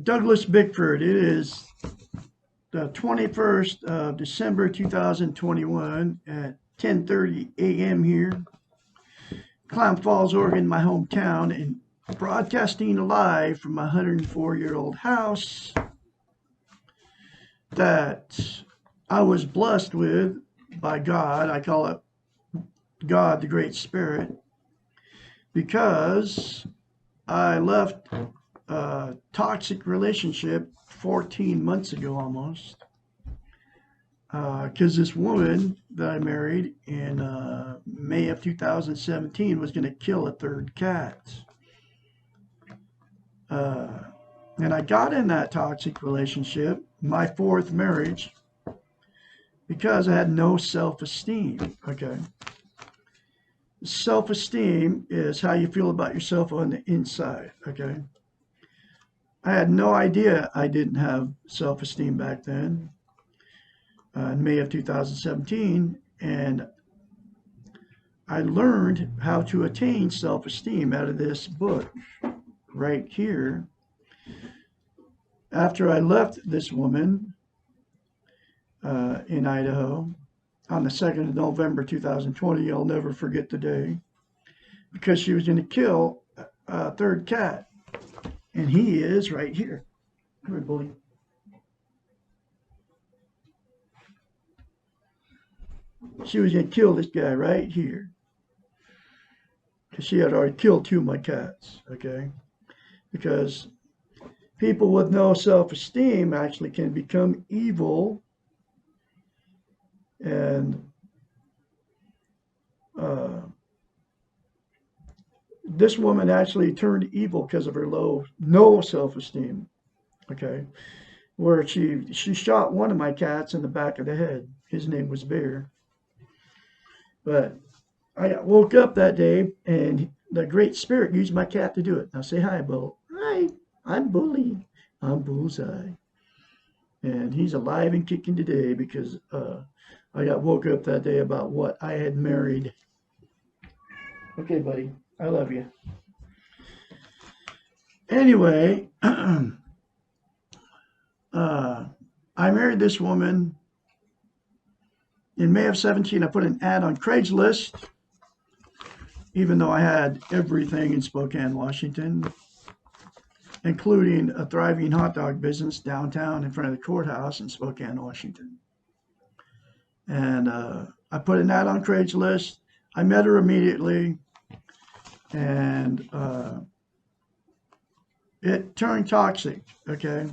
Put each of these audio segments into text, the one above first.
Douglas Bickford. It is the 21st of December 2021 at 10:30 a.m. here, Clown Falls, Oregon, my hometown, and broadcasting live from my 104-year-old house that I was blessed with by God. I call it God, the Great Spirit, because I left a toxic relationship 14 months ago almost. Because this woman that I married in May of 2017 was going to kill a third cat. And I got in that toxic relationship, my fourth marriage, because I had no self-esteem. Okay. Self-esteem is how you feel about yourself on the inside. Okay. I had no idea I didn't have self-esteem back then, in May of 2017, and I learned how to attain self-esteem out of this book right here. After I left this woman in Idaho on the 2nd of November 2020, I'll never forget the day, because she was going to kill a third cat, and he is right here. Come here, bully. She was going to kill this guy right here, because she had already killed two of my cats. Okay, because people with no self-esteem actually can become evil, and this woman actually turned evil because of her no self-esteem. Okay, where she shot one of my cats in the back of the head. His name was Bear. But I woke up that day and the Great Spirit used my cat to do it. Now say hi, Bull. Hi, I'm Bully. I'm Bullseye. And he's alive and kicking today because I got woke up that day about what I had married. Okay, buddy. I love you. Anyway, I married this woman in May of 17. I put an ad on Craigslist, even though I had everything in Spokane, Washington, including a thriving hot dog business downtown in front of the courthouse in Spokane, Washington. And I put an ad on Craigslist. I met her immediately, and it turned toxic. Okay,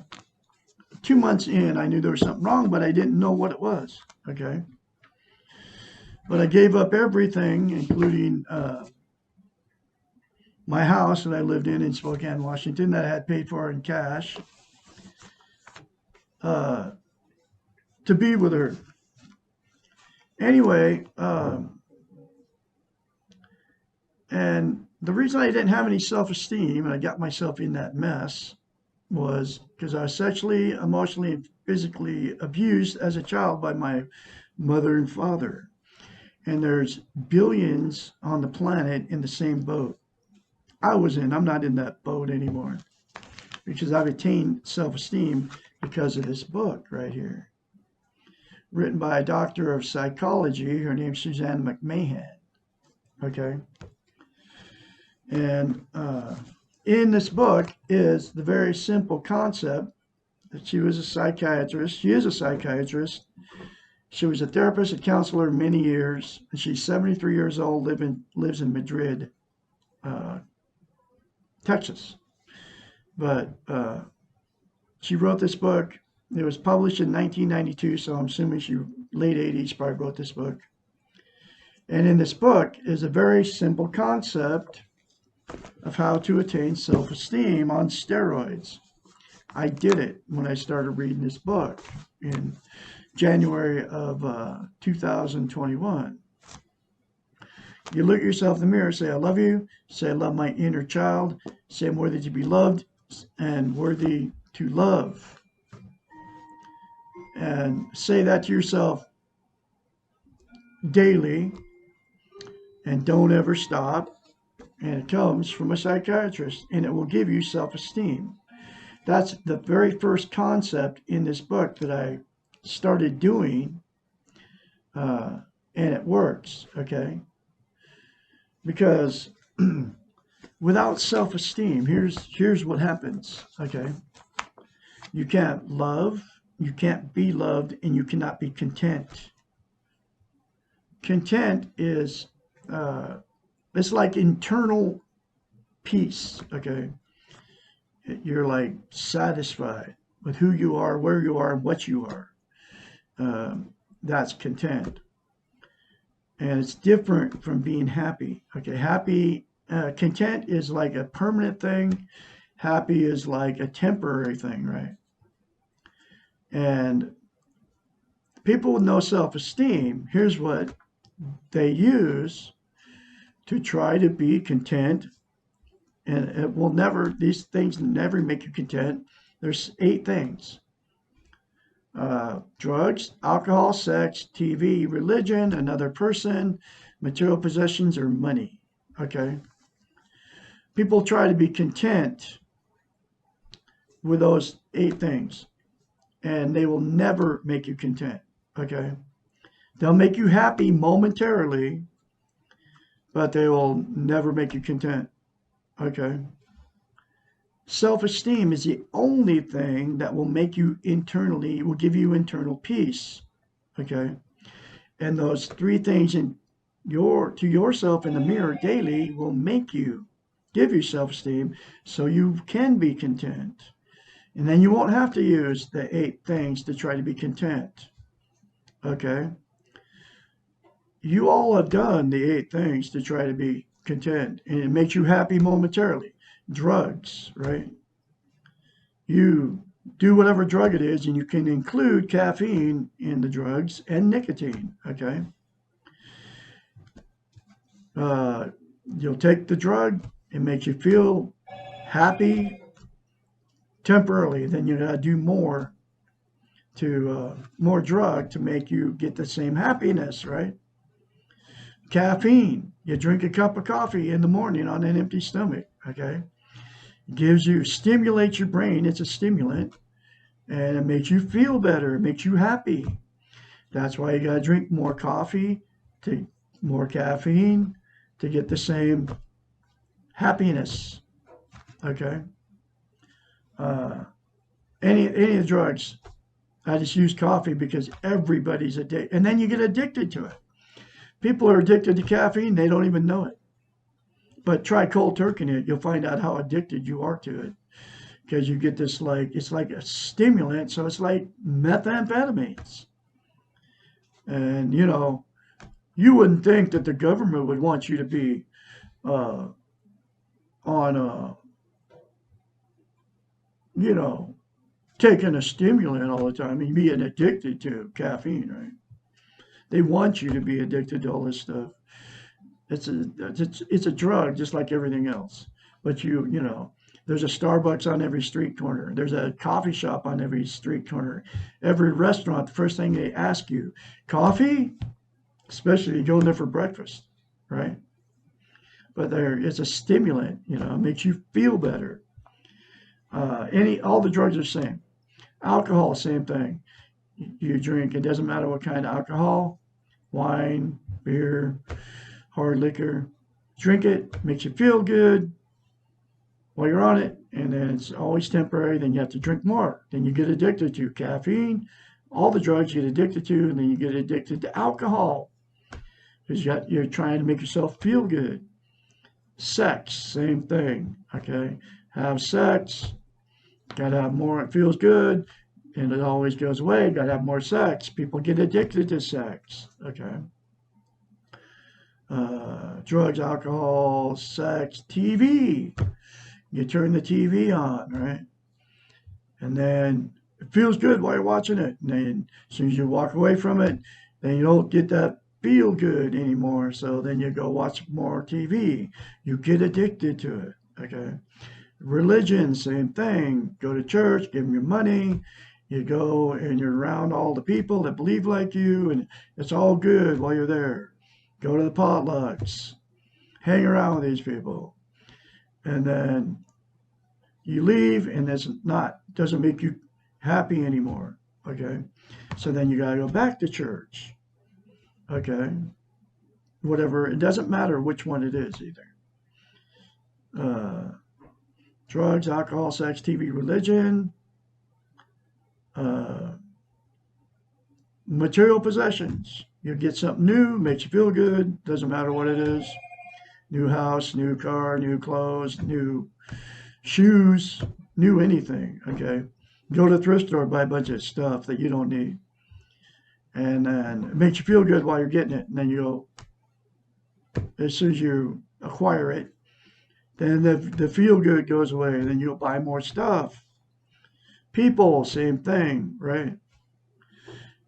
2 months in, I knew there was something wrong, but I didn't know what it was. Okay, but I gave up everything, including my house that I lived in Spokane, Washington, that I had paid for in cash, to be with her. Anyway, and the reason I didn't have any self-esteem and I got myself in that mess was because I was sexually, emotionally, and physically abused as a child by my mother and father. And there's billions on the planet in the same boat I was in. I'm not in that boat anymore because I've attained self-esteem because of this book right here, written by a doctor of psychology. Her name's Susanna McMahon. Okay. And in this book is the very simple concept that she was a psychiatrist. She is a psychiatrist. She was a therapist and counselor many years. And she's 73 years old, lives in Madrid, Texas. But she wrote this book. It was published in 1992, so I'm assuming she late 80s probably wrote this book. And in this book is a very simple concept of how to attain self-esteem on steroids. I did it when I started reading this book in January of 2021. You look at yourself in the mirror, say, I love you, say, I love my inner child, say, I'm worthy to be loved and worthy to love. And say that to yourself daily and don't ever stop. And it comes from a psychiatrist, and it will give you self-esteem. That's the very first concept in this book that I started doing, and it works, okay? Because without self-esteem, here's what happens, okay? You can't love, you can't be loved, and you cannot be content. Content is it's like internal peace, okay? You're like satisfied with who you are, where you are, and what you are. That's content. And it's different from being happy. Okay, happy, content is like a permanent thing. Happy is like a temporary thing, right? And people with no self-esteem, here's what they use to try to be content. And it will never, these things never make you content. There's 8 things: drugs, alcohol, sex, TV, religion, another person, material possessions, or money. Okay. People try to be content with those 8 things, and they will never make you content. Okay. They'll make you happy momentarily, but they will never make you content. Okay. Self-esteem is the only thing that will make you internally, will give you internal peace. Okay. And those 3 things to yourself in the mirror daily will make you give you self-esteem so you can be content. And then you won't have to use the 8 things to try to be content. Okay. You all have done the 8 things to try to be content, and it makes you happy momentarily. Drugs, right? You do whatever drug it is, and you can include caffeine in the drugs and nicotine, okay? You'll take the drug, it makes you feel happy temporarily, then you gotta do more drug to make you get the same happiness, right? Caffeine, you drink a cup of coffee in the morning on an empty stomach, okay? Stimulates your brain, it's a stimulant, and it makes you feel better, it makes you happy. That's why you gotta drink more coffee, take more caffeine to get the same happiness, okay? Any of the drugs, I just use coffee because everybody's addicted, and then you get addicted to it. People are addicted to caffeine, they don't even know it. But try cold turkey it, you'll find out how addicted you are to it. Because you get this it's like a stimulant, so it's like methamphetamines. And, you wouldn't think that the government would want you to be on taking a stimulant all the time and being addicted to caffeine, right? They want you to be addicted to all this stuff. It's a drug just like everything else. But there's a Starbucks on every street corner. There's a coffee shop on every street corner. Every restaurant, the first thing they ask you, coffee? Especially if you go in there for breakfast, right? But it's a stimulant, it makes you feel better. All the drugs are the same. Alcohol, same thing. You drink, it doesn't matter what kind of alcohol, wine, beer, hard liquor. Drink it, makes you feel good while you're on it, and then it's always temporary. Then you have to drink more. Then you get addicted to caffeine, all the drugs you get addicted to, and then you get addicted to alcohol because you're trying to make yourself feel good. Sex, same thing. Okay, have sex, gotta have more. It feels good, and it always goes away. Gotta have more sex. People get addicted to sex. Okay. Drugs, alcohol, sex, TV. You turn the TV on, right? And then it feels good while you're watching it. And then as soon as you walk away from it, then you don't get that feel good anymore. So then you go watch more TV. You get addicted to it, okay? Religion, same thing. Go to church, give them your money. You go and you're around all the people that believe like you, and it's all good while you're there. Go to the potlucks. Hang around with these people. And then You leave and doesn't make you happy anymore. Okay. So then you got to go back to church. Okay. Whatever. It doesn't matter which one it is either. Drugs, alcohol, sex, TV, religion, uh, material possessions. You get something new, makes you feel good, doesn't matter what it is. New house, new car, new clothes, new shoes, new anything, okay? Go to the thrift store, buy a bunch of stuff that you don't need. And then it makes you feel good while you're getting it. And then as soon as you acquire it, then the feel good goes away. And then you'll buy more stuff. People, same thing, right?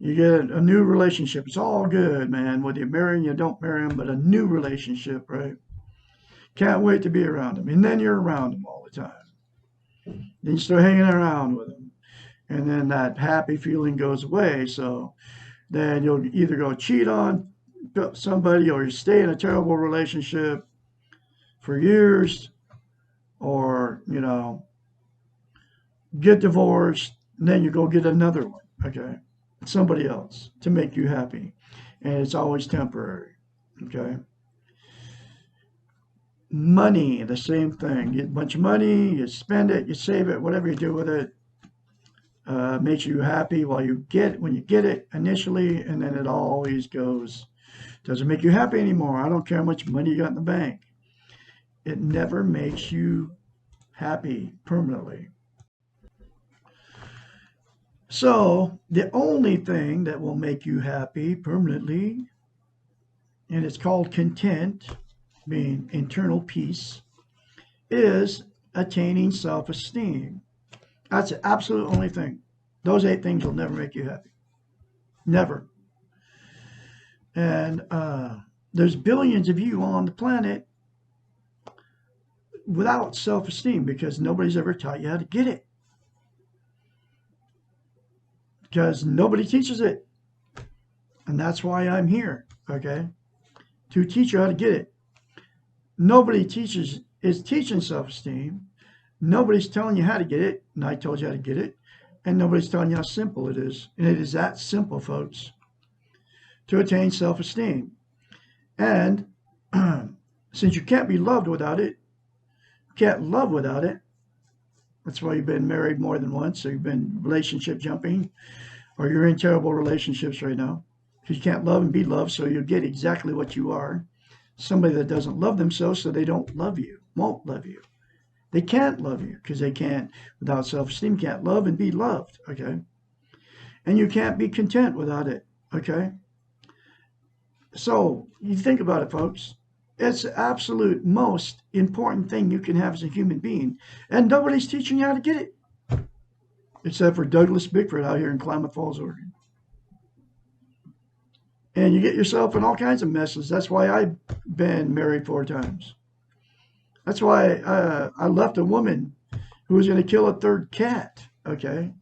You get a new relationship. It's all good, man. Whether you marry them, you don't marry them, but a new relationship, right? Can't wait to be around them. And then you're around them all the time. Then you start hanging around with them. And then that happy feeling goes away. So then you'll either go cheat on somebody or you stay in a terrible relationship for years or, get divorced. And then you go get another one, okay? Somebody else to make you happy. And it's always temporary, okay? Money, the same thing. You get a bunch of money, you spend it, you save it, whatever you do with it, makes you happy when you get it initially, and then it always goes. Doesn't make you happy anymore. I don't care how much money you got in the bank. It never makes you happy permanently. So the only thing that will make you happy permanently, and it's called content, meaning internal peace, is attaining self-esteem. That's the absolute only thing. Those 8 things will never make you happy. Never. And there's billions of you on the planet without self-esteem because nobody's ever taught you how to get it. Because nobody teaches it. And that's why I'm here, okay? To teach you how to get it. Nobody is teaching self-esteem. Nobody's telling you how to get it, and I told you how to get it. And nobody's telling you how simple it is. And it is that simple, folks, to attain self-esteem. And since you can't be loved without it, can't love without it, that's why you've been married more than once, or you've been relationship jumping, or you're in terrible relationships right now. Because you can't love and be loved, so you'll get exactly what you are. Somebody that doesn't love themselves, so they don't love you, won't love you. They can't love you because they can't, without self-esteem, can't love and be loved, okay? And you can't be content without it, okay? So you think about it, folks. It's the absolute most important thing you can have as a human being. And nobody's teaching you how to get it. Except for Douglas Bickford out here in Klamath Falls, Oregon. And you get yourself in all kinds of messes. That's why I've been married 4 times. That's why I left a woman who was going to kill a 3rd cat, okay?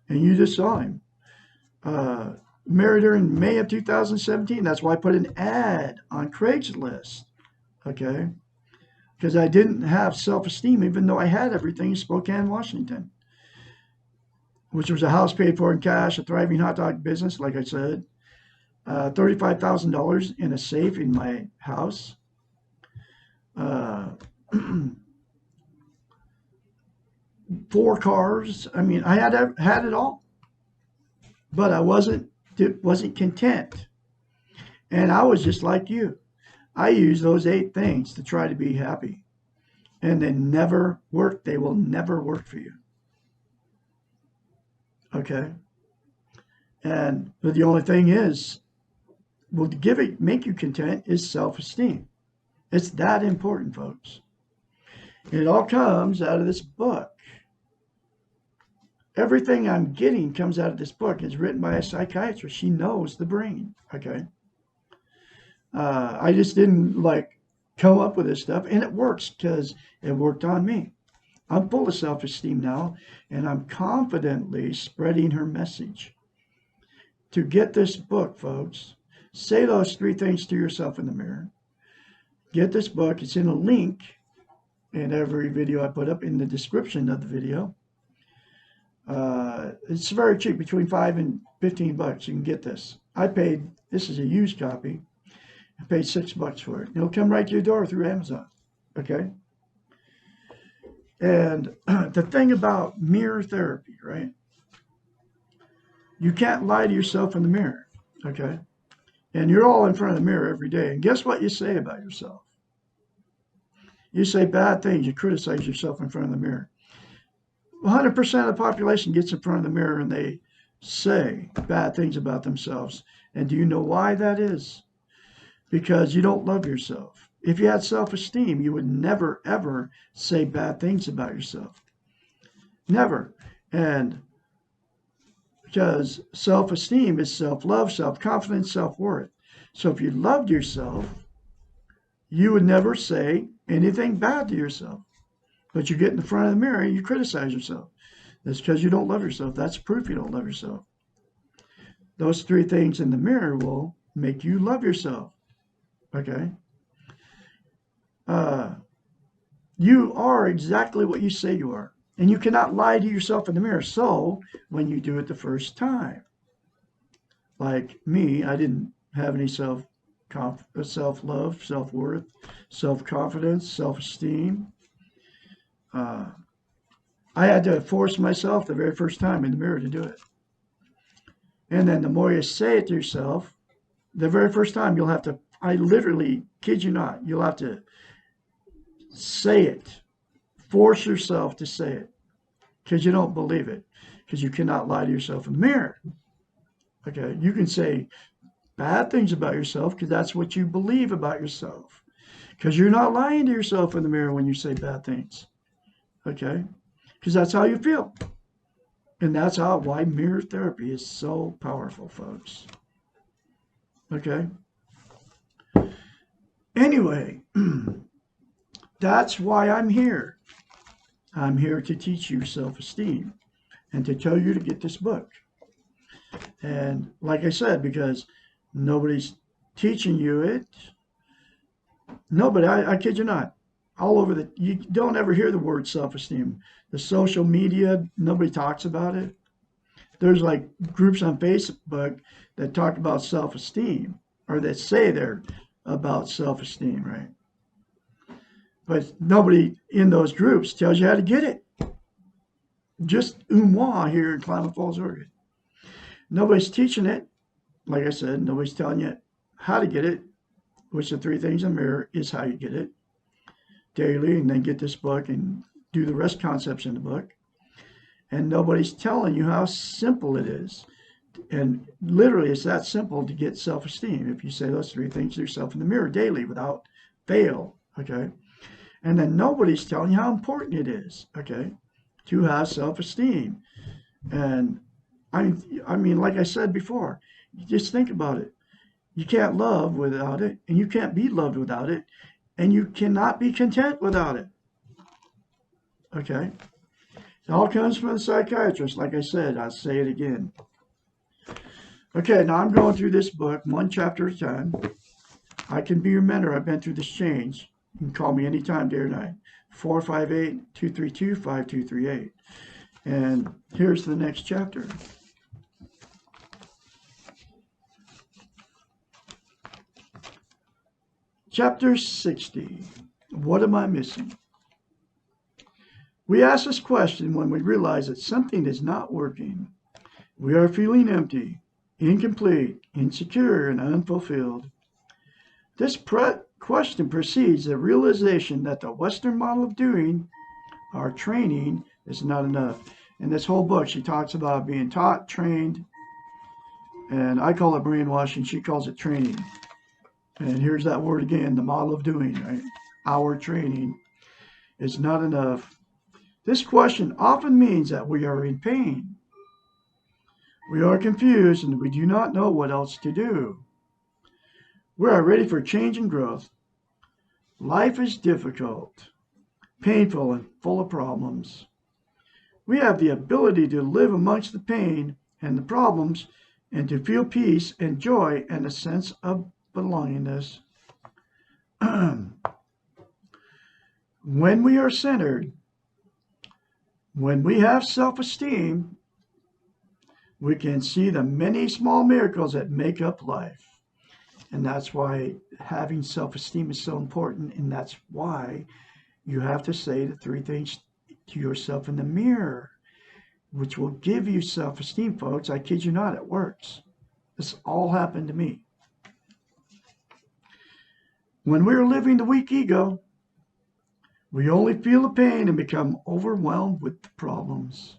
And you just saw him. Married her in May of 2017. That's why I put an ad on Craigslist, okay? Because I didn't have self-esteem, even though I had everything in Spokane, Washington, which was a house paid for in cash, a thriving hot dog business, like I said, $35,000 in a safe in my house, 4 cars. I mean, I had it all, but I wasn't content. And I was just like you. I used those 8 things to try to be happy. And they never work. They will never work for you. Okay? But the only thing will make you content is self-esteem. It's that important, folks. It all comes out of this book. Everything I'm getting comes out of this book. It's written by a psychiatrist. She knows the brain, okay? I just didn't come up with this stuff, and it works because it worked on me. I'm full of self-esteem now, and I'm confidently spreading her message. To get this book, folks, say those 3 things to yourself in the mirror. Get this book. It's in a link in every video I put up in the description of the video. It's very cheap, between $5 and $15. You can get this. This is a used copy. I paid $6 for it. It'll come right to your door through Amazon. Okay. And the thing about mirror therapy, right? You can't lie to yourself in the mirror. Okay. And you're all in front of the mirror every day. And guess what you say about yourself? You say bad things. You criticize yourself in front of the mirror. 100% of the population gets in front of the mirror and they say bad things about themselves. And do you know why that is? Because you don't love yourself. If you had self-esteem, you would never, ever say bad things about yourself. Never. And because self-esteem is self-love, self-confidence, self-worth. So if you loved yourself, you would never say anything bad to yourself. But you get in the front of the mirror and you criticize yourself. That's because you don't love yourself. That's proof you don't love yourself. Those three things in the mirror will make you love yourself. Okay? You are exactly what you say you are. And you cannot lie to yourself in the mirror. So when you do it the first time, like me, I didn't have any self-love, self-worth, self-confidence, self-esteem. I had to force myself the very first time in the mirror to do it. And then the more you say it to yourself, the very first time you'll have to, I literally kid you not, you'll have to say it. Force yourself to say it because you don't believe it, because you cannot lie to yourself in the mirror. Okay, you can say bad things about yourself because that's what you believe about yourself, because you're not lying to yourself in the mirror when you say bad things. Okay, because that's how you feel. And that's why mirror therapy is so powerful, folks. Okay. Anyway, that's why I'm here. I'm here to teach you self-esteem and to tell you to get this book. And like I said, because nobody's teaching you it. Nobody, I kid you not. All over you don't ever hear the word self-esteem. The social media, nobody talks about it. There's like groups on Facebook that talk about self-esteem, or that say they're about self-esteem, right? But nobody in those groups tells you how to get it. Just here in Klamath Falls, Oregon. Nobody's teaching it. Like I said, nobody's telling you how to get it, which the three things in the mirror is how you get it daily, and then get this book and do the rest concepts in the book. And nobody's telling you how simple it is. And literally, it's that simple to get self-esteem. If you say those three things to yourself in the mirror daily without fail, okay? And then nobody's telling you how important it is, okay, to have self-esteem. And I mean, like I said before, just think about it. You can't love without it, and you can't be loved without it, and you cannot be content without it. Okay? It all comes from the psychiatrist. Like I said, I'll say it again. Okay, now I'm going through this book one chapter at a time. I can be your mentor. I've been through this change. You can call me anytime, day or night. 458-232-5238. And here's the next chapter. Chapter 60. What am I missing? We ask this question when we realize that something is not working. We are feeling empty, incomplete, insecure, and unfulfilled. This question precedes the realization that the Western model of doing, our training, is not enough. In this whole book, she talks about being taught, trained, and I call it brainwashing. She calls it training. And here's that word again, the model of doing, right? Our training is not enough. This question often means that we are in pain. We are confused and we do not know what else to do. We are ready for change and growth. Life is difficult, painful, and full of problems. We have the ability to live amongst the pain and the problems and to feel peace and joy and a sense of belongingness. When we are centered, when we have self-esteem, we can see the many small miracles that make up life. And that's why having self-esteem is so important. And that's why you have to say the three things to yourself in the mirror, which will give you self-esteem, folks. I kid you not, it works. This all happened to me. When we're living the weak ego, we only feel the pain and become overwhelmed with the problems.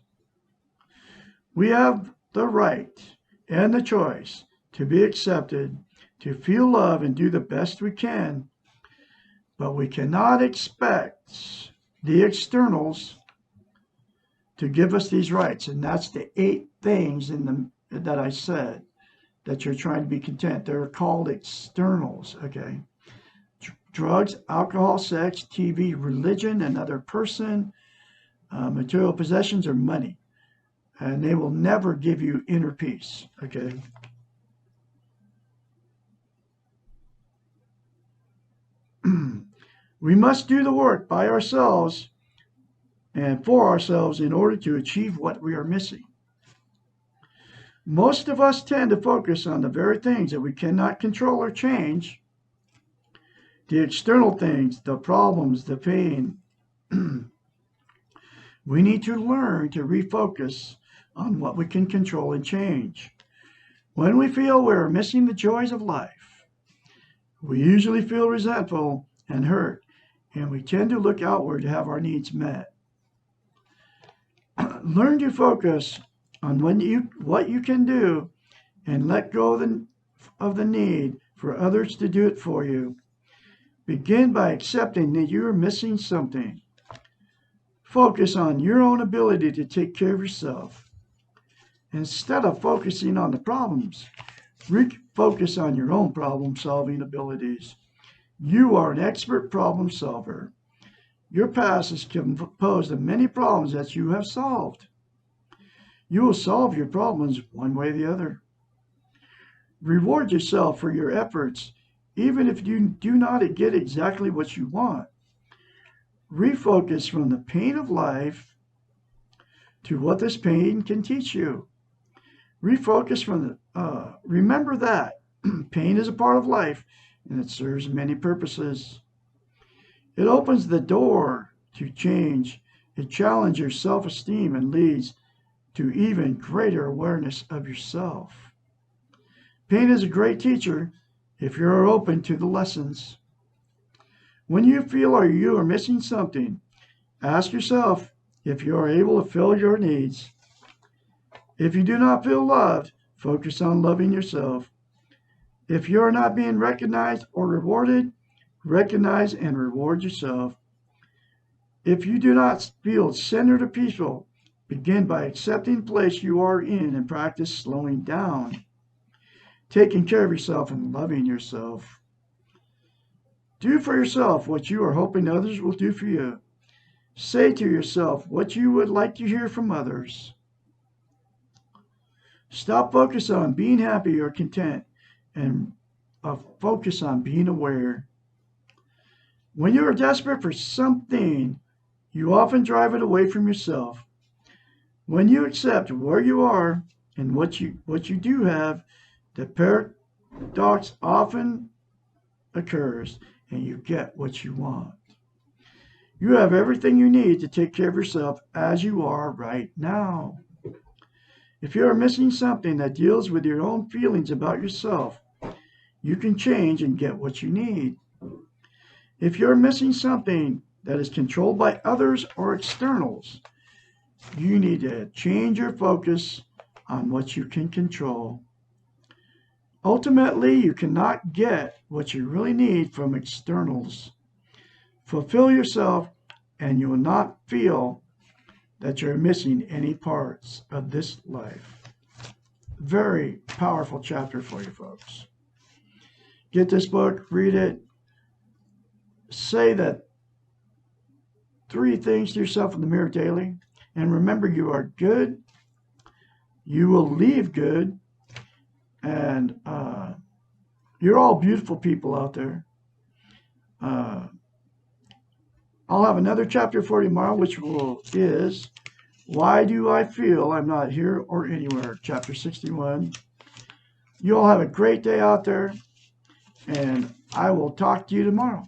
We have the right and the choice to be accepted, to feel love and do the best we can, but we cannot expect the externals to give us these rights. And that's the 8 things that I said that you're trying to be content. They're called externals, okay? Drugs, alcohol, sex, TV, religion, another person, material possessions, or money. And they will never give you inner peace, okay? We must do the work by ourselves and for ourselves in order to achieve what we are missing. Most of us tend to focus on the very things that we cannot control or change, the external things, the problems, the pain. We need to learn to refocus on what we can control and change. When we feel we're missing the joys of life, we usually feel resentful and hurt, and we tend to look outward to have our needs met. Learn to focus on what you can do and let go of the need for others to do it for you. Begin by accepting that you are missing something. Focus on your own ability to take care of yourself. Instead of focusing on the problems, focus on your own problem-solving abilities. You are an expert problem solver. Your past is composed of many problems that you have solved. You will solve your problems one way or the other. Reward yourself for your efforts, even if you do not get exactly what you want. Refocus from the pain of life to what this pain can teach you. Refocus from remember that pain is a part of life and it serves many purposes. It opens the door to change. It challenges your self-esteem and leads to even greater awareness of yourself. Pain is a great teacher if you're open to the lessons. When you feel you are missing something, ask yourself if you are able to fill your needs. If you do not feel loved, focus on loving yourself. If you are not being recognized or rewarded, recognize and reward yourself. If you do not feel centered or peaceful, begin by accepting the place you are in and practice slowing down, taking care of yourself and loving yourself. Do for yourself what you are hoping others will do for you. Say to yourself what you would like to hear from others. Stop focusing on being happy or content and focus on being aware. When you are desperate for something, you often drive it away from yourself. When you accept where you are and what you do have, the paradox often occurs and you get what you want. You have everything you need to take care of yourself as you are right now. If you are missing something that deals with your own feelings about yourself, you can change and get what you need. If you're missing something that is controlled by others or externals, you need to change your focus on what you can control. Ultimately, you cannot get what you really need from externals. Fulfill yourself, and you will not feel that you're missing any parts of this life. Very powerful chapter for you folks. Get this book, read it. Say that 3 things to yourself in the mirror daily. And remember, you are good. You will leave good. And you're all beautiful people out there. I'll have another chapter for you tomorrow, which is Why Do I Feel I'm Not Here or Anywhere, chapter 61. You all have a great day out there, and I will talk to you tomorrow.